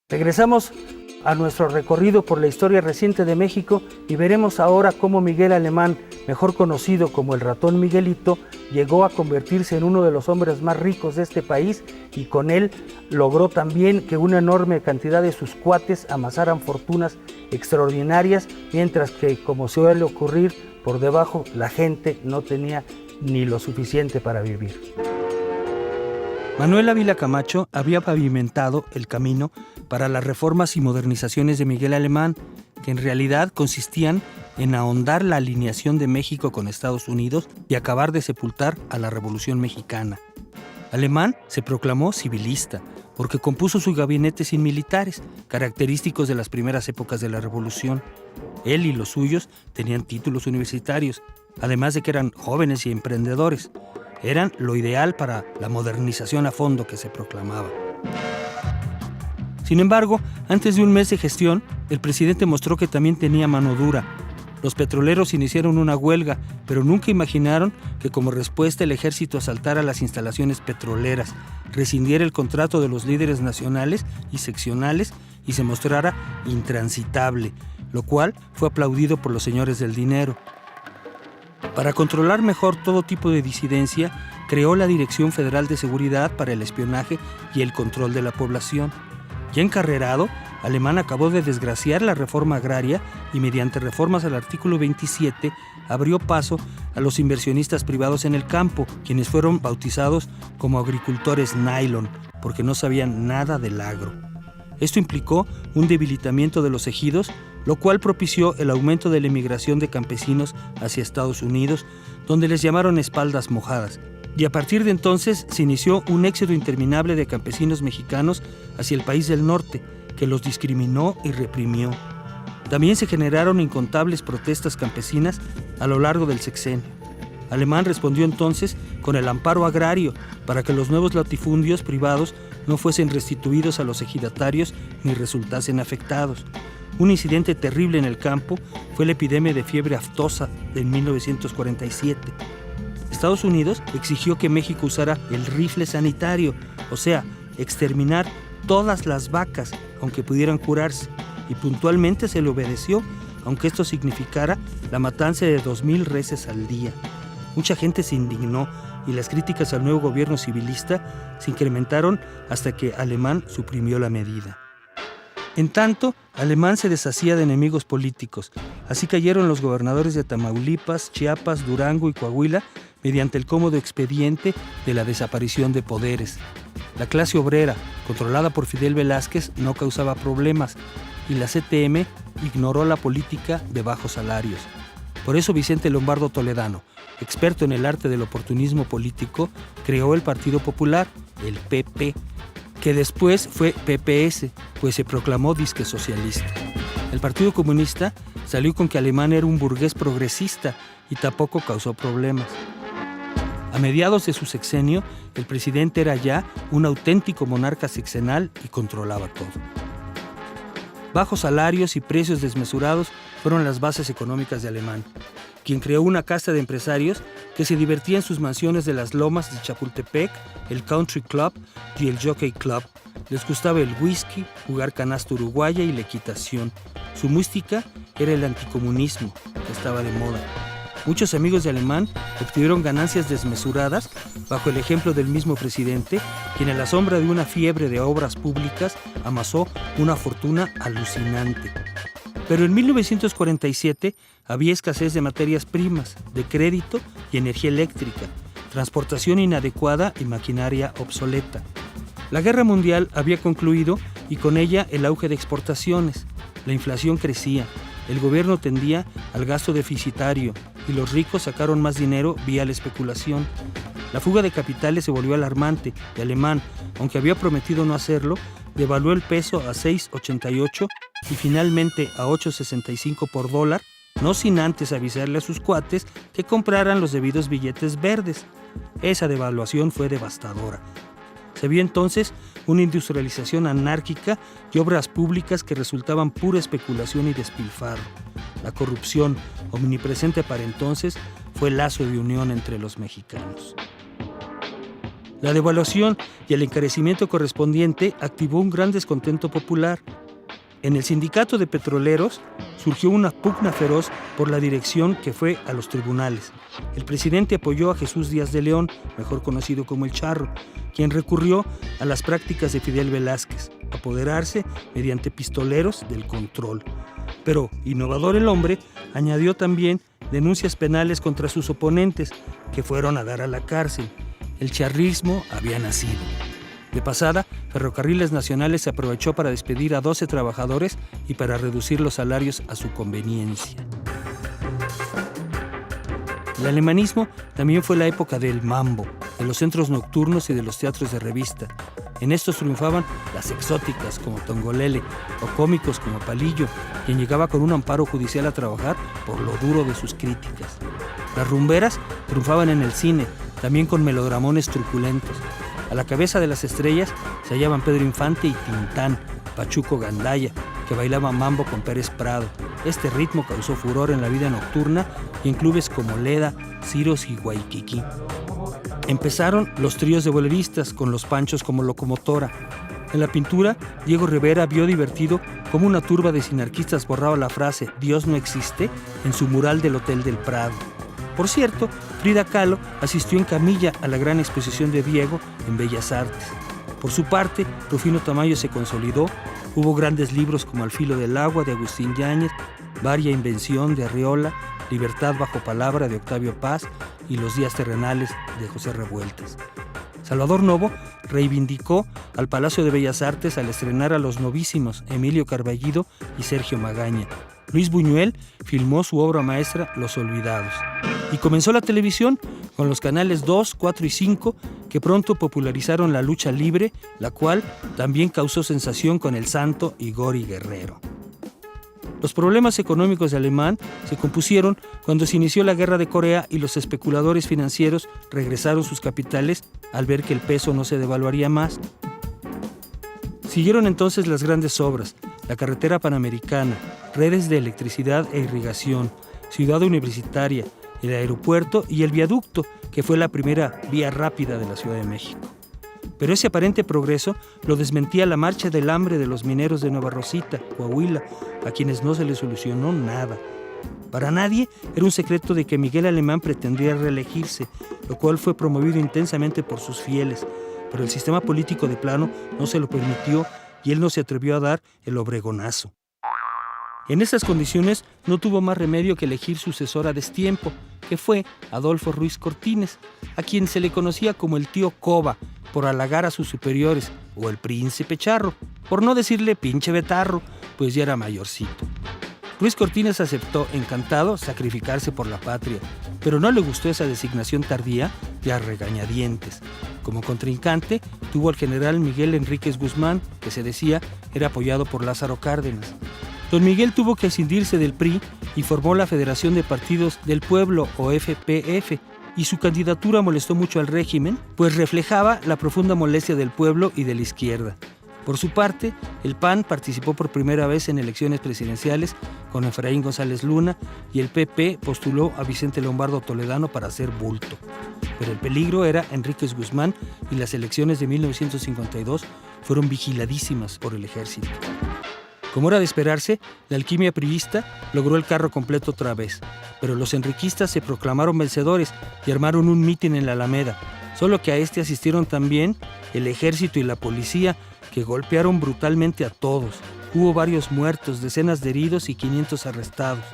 Regresamos a nuestro recorrido por la historia reciente de México y veremos ahora cómo Miguel Alemán, mejor conocido como el Ratón Miguelito, llegó a convertirse en uno de los hombres más ricos de este país y con él logró también que una enorme cantidad de sus cuates amasaran fortunas extraordinarias, mientras que, como suele ocurrir, por debajo la gente no tenía ni lo suficiente para vivir. Manuel Ávila Camacho había pavimentado el camino para las reformas y modernizaciones de Miguel Alemán, que en realidad consistían en ahondar la alineación de México con Estados Unidos y acabar de sepultar a la Revolución Mexicana. Alemán se proclamó civilista porque compuso su gabinete sin militares, característicos de las primeras épocas de la Revolución. Él y los suyos tenían títulos universitarios, además de que eran jóvenes y emprendedores. Eran lo ideal para la modernización a fondo que se proclamaba. Sin embargo, antes de un mes de gestión, el presidente mostró que también tenía mano dura. Los petroleros iniciaron una huelga, pero nunca imaginaron que como respuesta el ejército asaltara las instalaciones petroleras, rescindiera el contrato de los líderes nacionales y seccionales y se mostrara intransitable, lo cual fue aplaudido por los señores del dinero. Para controlar mejor todo tipo de disidencia, creó la Dirección Federal de Seguridad para el Espionaje y el Control de la Población. Ya encarrerado, Alemán acabó de desgraciar la reforma agraria y mediante reformas al artículo 27 abrió paso a los inversionistas privados en el campo, quienes fueron bautizados como agricultores nylon, porque no sabían nada del agro. Esto implicó un debilitamiento de los ejidos, lo cual propició el aumento de la emigración de campesinos hacia Estados Unidos, donde les llamaron espaldas mojadas. Y a partir de entonces se inició un éxodo interminable de campesinos mexicanos hacia el país del norte, que los discriminó y reprimió. También se generaron incontables protestas campesinas a lo largo del sexenio. Alemán respondió entonces con el amparo agrario para que los nuevos latifundios privados no fuesen restituidos a los ejidatarios ni resultasen afectados. Un incidente terrible en el campo fue la epidemia de fiebre aftosa de 1947. Estados Unidos exigió que México usara el rifle sanitario, o sea, exterminar todas las vacas, aunque pudieran curarse, y puntualmente se le obedeció, aunque esto significara la matanza de 2,000 reses al día. Mucha gente se indignó y las críticas al nuevo gobierno civilista se incrementaron hasta que Alemán suprimió la medida. En tanto, Alemán se deshacía de enemigos políticos. Así cayeron los gobernadores de Tamaulipas, Chiapas, Durango y Coahuila mediante el cómodo expediente de la desaparición de poderes. La clase obrera, controlada por Fidel Velázquez, no causaba problemas y la CTM ignoró la política de bajos salarios. Por eso Vicente Lombardo Toledano, experto en el arte del oportunismo político, creó el Partido Popular, el PP, que después fue PPS, pues se proclamó disque socialista. El Partido Comunista salió con que Alemán era un burgués progresista y tampoco causó problemas. A mediados de su sexenio, el presidente era ya un auténtico monarca sexenal y controlaba todo. Bajos salarios y precios desmesurados fueron las bases económicas de Alemán, quien creó una casta de empresarios que se divertía en sus mansiones de las Lomas de Chapultepec, el Country Club y el Jockey Club. Les gustaba el whisky, jugar canasta uruguaya y la equitación. Su música era el anticomunismo, que estaba de moda. Muchos amigos de Alemán obtuvieron ganancias desmesuradas bajo el ejemplo del mismo presidente, quien a la sombra de una fiebre de obras públicas amasó una fortuna alucinante. Pero en 1947 había escasez de materias primas, de crédito y energía eléctrica, transportación inadecuada y maquinaria obsoleta. La guerra mundial había concluido y con ella el auge de exportaciones. La inflación crecía, el gobierno tendía al gasto deficitario y los ricos sacaron más dinero vía la especulación. La fuga de capitales se volvió alarmante y Alemán, aunque había prometido no hacerlo, devaluó el peso a 6.88 y finalmente a 8.65 por dólar, no sin antes avisarle a sus cuates que compraran los debidos billetes verdes. Esa devaluación fue devastadora. Se vio entonces una industrialización anárquica y obras públicas que resultaban pura especulación y despilfarro. La corrupción, omnipresente para entonces, fue el lazo de unión entre los mexicanos. La devaluación y el encarecimiento correspondiente activó un gran descontento popular. En el sindicato de petroleros surgió una pugna feroz por la dirección que fue a los tribunales. El presidente apoyó a Jesús Díaz de León, mejor conocido como el Charro, quien recurrió a las prácticas de Fidel Velázquez, apoderarse mediante pistoleros del control. Pero, innovador el hombre, añadió también denuncias penales contra sus oponentes, que fueron a dar a la cárcel. El charrismo había nacido. De pasada, Ferrocarriles Nacionales se aprovechó para despedir a 12 trabajadores y para reducir los salarios a su conveniencia. El alemanismo también fue la época del mambo, de los centros nocturnos y de los teatros de revista. En estos triunfaban las exóticas como Tongolele o cómicos como Palillo, quien llegaba con un amparo judicial a trabajar por lo duro de sus críticas. Las rumberas triunfaban en el cine, también con melodramones truculentos. A la cabeza de las estrellas se hallaban Pedro Infante y Tintán, Pachuco Gandaya, que bailaba mambo con Pérez Prado. Este ritmo causó furor en la vida nocturna y en clubes como Leda, Ciros y Waikiki. Empezaron los tríos de boleristas con los Panchos como locomotora. En la pintura, Diego Rivera vio divertido cómo una turba de sinarquistas borraba la frase «Dios no existe» en su mural del Hotel del Prado. Por cierto, Frida Kahlo asistió en camilla a la gran exposición de Diego en Bellas Artes. Por su parte, Rufino Tamayo se consolidó. Hubo grandes libros como Al filo del agua de Agustín Yáñez, Varia invención de Arriola, Libertad bajo palabra de Octavio Paz y Los días terrenales de José Revueltas. Salvador Novo reivindicó al Palacio de Bellas Artes al estrenar a los novísimos Emilio Carballido y Sergio Magaña. Luis Buñuel filmó su obra maestra Los Olvidados. Y comenzó la televisión con los canales 2, 4 y 5, que pronto popularizaron la lucha libre, la cual también causó sensación con El Santo y Gori Guerrero. Los problemas económicos de Alemán se compusieron cuando se inició la Guerra de Corea y los especuladores financieros regresaron sus capitales al ver que el peso no se devaluaría más. Siguieron entonces las grandes obras, la carretera panamericana, redes de electricidad e irrigación, ciudad universitaria, el aeropuerto y el viaducto, que fue la primera vía rápida de la Ciudad de México. Pero ese aparente progreso lo desmentía la marcha del hambre de los mineros de Nueva Rosita, Coahuila, a quienes no se les solucionó nada. Para nadie era un secreto de que Miguel Alemán pretendía reelegirse, lo cual fue promovido intensamente por sus fieles, pero el sistema político de plano no se lo permitió y él no se atrevió a dar el obregonazo. En esas condiciones no tuvo más remedio que elegir sucesor a destiempo, que fue Adolfo Ruiz Cortines, a quien se le conocía como el tío Coba, por halagar a sus superiores, o el príncipe Charro, por no decirle pinche betarro, pues ya era mayorcito. Ruiz Cortines aceptó, encantado, sacrificarse por la patria, pero no le gustó esa designación tardía de a regañadientes. Como contrincante, tuvo al general Miguel Enríquez Guzmán, que se decía era apoyado por Lázaro Cárdenas. Don Miguel tuvo que escindirse del PRI y formó la Federación de Partidos del Pueblo, o FPF, y su candidatura molestó mucho al régimen, pues reflejaba la profunda molestia del pueblo y de la izquierda. Por su parte, el PAN participó por primera vez en elecciones presidenciales con Efraín González Luna y el PP postuló a Vicente Lombardo Toledano para hacer bulto. Pero el peligro era Enríquez Guzmán y las elecciones de 1952 fueron vigiladísimas por el ejército. Como era de esperarse, la alquimia priista logró el carro completo otra vez, pero los enriquistas se proclamaron vencedores y armaron un mitin en la Alameda, solo que a este asistieron también el ejército y la policía, que golpearon brutalmente a todos. Hubo varios muertos, decenas de heridos y 500 arrestados.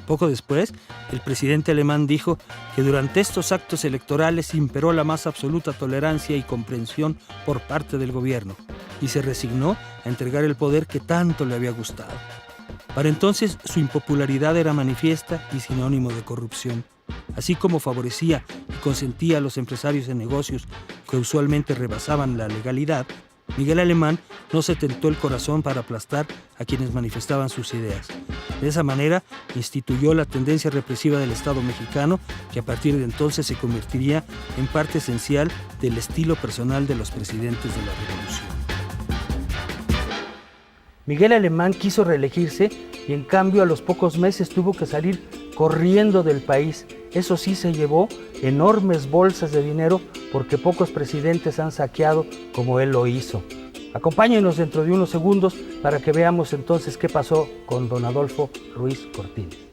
Poco después, el presidente alemán dijo que durante estos actos electorales imperó la más absoluta tolerancia y comprensión por parte del gobierno, y se resignó a entregar el poder que tanto le había gustado. Para entonces, su impopularidad era manifiesta y sinónimo de corrupción. Así como favorecía y consentía a los empresarios de negocios que usualmente rebasaban la legalidad, Miguel Alemán no se tentó el corazón para aplastar a quienes manifestaban sus ideas. De esa manera, instituyó la tendencia represiva del Estado mexicano, que a partir de entonces se convertiría en parte esencial del estilo personal de los presidentes de la Revolución. Miguel Alemán quiso reelegirse y en cambio a los pocos meses tuvo que salir corriendo del país. Eso sí, se llevó enormes bolsas de dinero porque pocos presidentes han saqueado como él lo hizo. Acompáñenos dentro de unos segundos para que veamos entonces qué pasó con don Adolfo Ruiz Cortines.